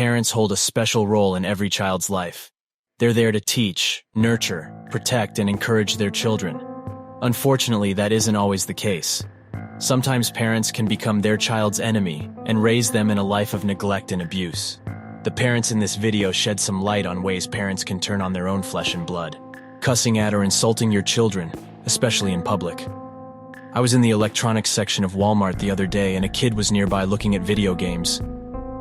Parents hold a special role in every child's life. They're there to teach, nurture, protect, and encourage their children. Unfortunately, that isn't always the case. Sometimes parents can become their child's enemy and raise them in a life of neglect and abuse. The parents in this video shed some light on ways parents can turn on their own flesh and blood, cussing at or insulting your children, especially in public. I was in the electronics section of Walmart the other day and a kid was nearby looking at video games.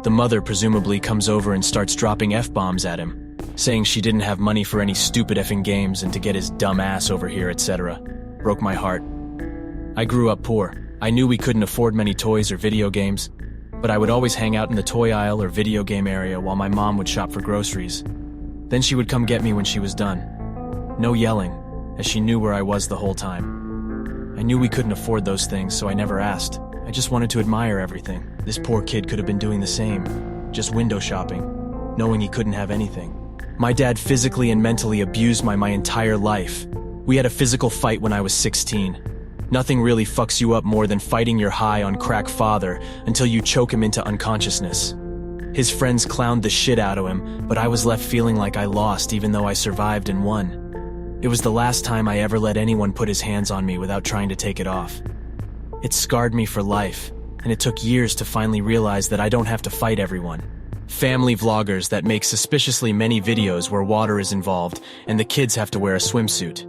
The mother presumably comes over and starts dropping F-bombs at him, saying she didn't have money for any stupid effing games and to get his dumb ass over here, etc. Broke my heart. I grew up poor. I knew we couldn't afford many toys or video games, but I would always hang out in the toy aisle or video game area while my mom would shop for groceries. Then she would come get me when she was done. No yelling, as she knew where I was the whole time. I knew we couldn't afford those things, so I never asked. I just wanted to admire everything. This poor kid could have been doing the same, just window shopping, knowing he couldn't have anything. My dad physically and mentally abused my entire life. We had a physical fight when I was 16. Nothing really fucks you up more than fighting your high on crack father until you choke him into unconsciousness. His friends clowned the shit out of him, but I was left feeling like I lost even though I survived and won. It was the last time I ever let anyone put his hands on me without trying to take it off. It scarred me for life, and it took years to finally realize that I don't have to fight everyone. Family vloggers that make suspiciously many videos where water is involved and the kids have to wear a swimsuit.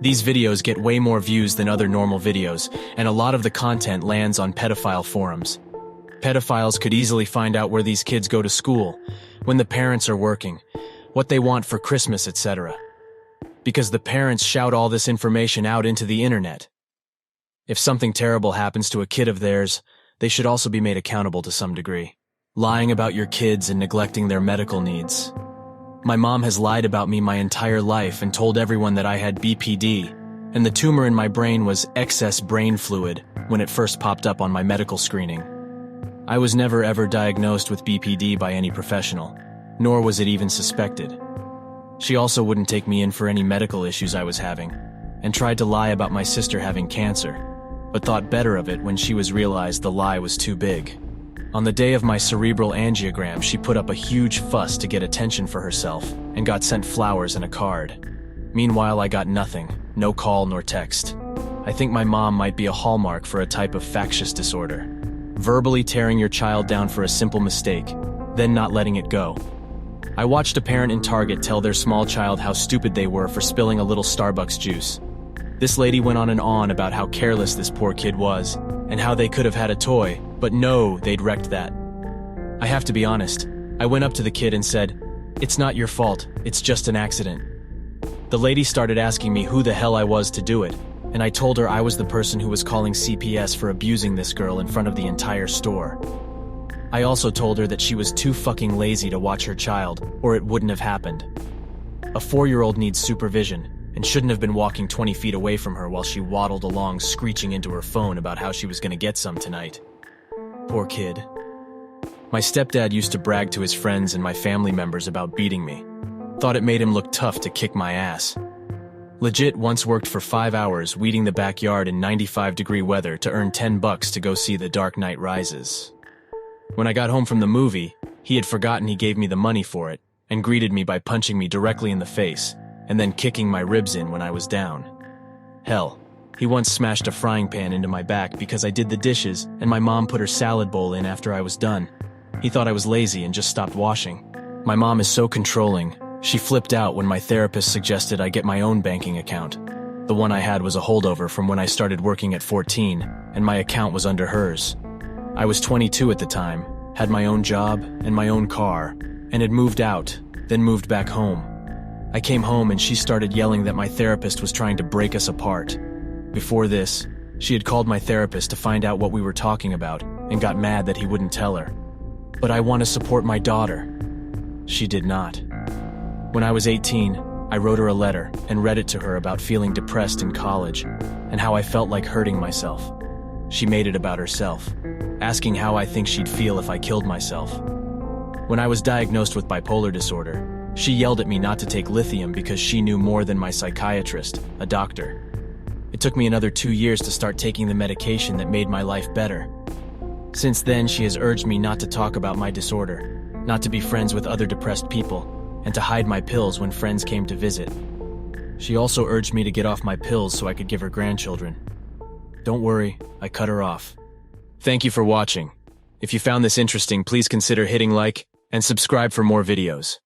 These videos get way more views than other normal videos, and a lot of the content lands on pedophile forums. Pedophiles could easily find out where these kids go to school, when the parents are working, what they want for Christmas, etc. Because the parents shout all this information out into the internet. If something terrible happens to a kid of theirs, they should also be made accountable to some degree. Lying about your kids and neglecting their medical needs. My mom has lied about me my entire life and told everyone that I had BPD, and the tumor in my brain was excess brain fluid when it first popped up on my medical screening. I was never ever diagnosed with BPD by any professional, nor was it even suspected. She also wouldn't take me in for any medical issues I was having, and tried to lie about my sister having cancer, but thought better of it when she realized the lie was too big. On the day of my cerebral angiogram, she put up a huge fuss to get attention for herself and got sent flowers and a card. Meanwhile, I got nothing, no call nor text. I think my mom might be a hallmark for a type of factious disorder. Verbally tearing your child down for a simple mistake, then not letting it go. I watched a parent in Target tell their small child how stupid they were for spilling a little Starbucks juice. This lady went on and on about how careless this poor kid was, and how they could have had a toy, but no, they'd wrecked that. I have to be honest, I went up to the kid and said, "It's not your fault, it's just an accident." The lady started asking me who the hell I was to do it, and I told her I was the person who was calling CPS for abusing this girl in front of the entire store. I also told her that she was too fucking lazy to watch her child, or it wouldn't have happened. A 4-year-old needs supervision, and shouldn't have been walking 20 feet away from her while she waddled along screeching into her phone about how she was going to get some tonight. Poor kid. My stepdad used to brag to his friends and my family members about beating me. Thought it made him look tough to kick my ass. Legit once worked for 5 hours weeding the backyard in 95-degree weather to earn $10 to go see The Dark Knight Rises. When I got home from the movie, he had forgotten he gave me the money for it and greeted me by punching me directly in the face and then kicking my ribs in when I was down. Hell, he once smashed a frying pan into my back because I did the dishes and my mom put her salad bowl in after I was done. He thought I was lazy and just stopped washing. My mom is so controlling, she flipped out when my therapist suggested I get my own banking account. The one I had was a holdover from when I started working at 14, and my account was under hers. I was 22 at the time, had my own job and my own car, and had moved out, then moved back home. I came home and she started yelling that my therapist was trying to break us apart. Before this, she had called my therapist to find out what we were talking about and got mad that he wouldn't tell her. But I want to support my daughter. She did not. When I was 18, I wrote her a letter and read it to her about feeling depressed in college and how I felt like hurting myself. She made it about herself, asking how I think she'd feel if I killed myself. When I was diagnosed with bipolar disorder, she yelled at me not to take lithium because she knew more than my psychiatrist, a doctor. It took me another 2 years to start taking the medication that made my life better. Since then, she has urged me not to talk about my disorder, not to be friends with other depressed people, and to hide my pills when friends came to visit. She also urged me to get off my pills so I could give her grandchildren. Don't worry, I cut her off. Thank you for watching. If you found this interesting, please consider hitting like and subscribe for more videos.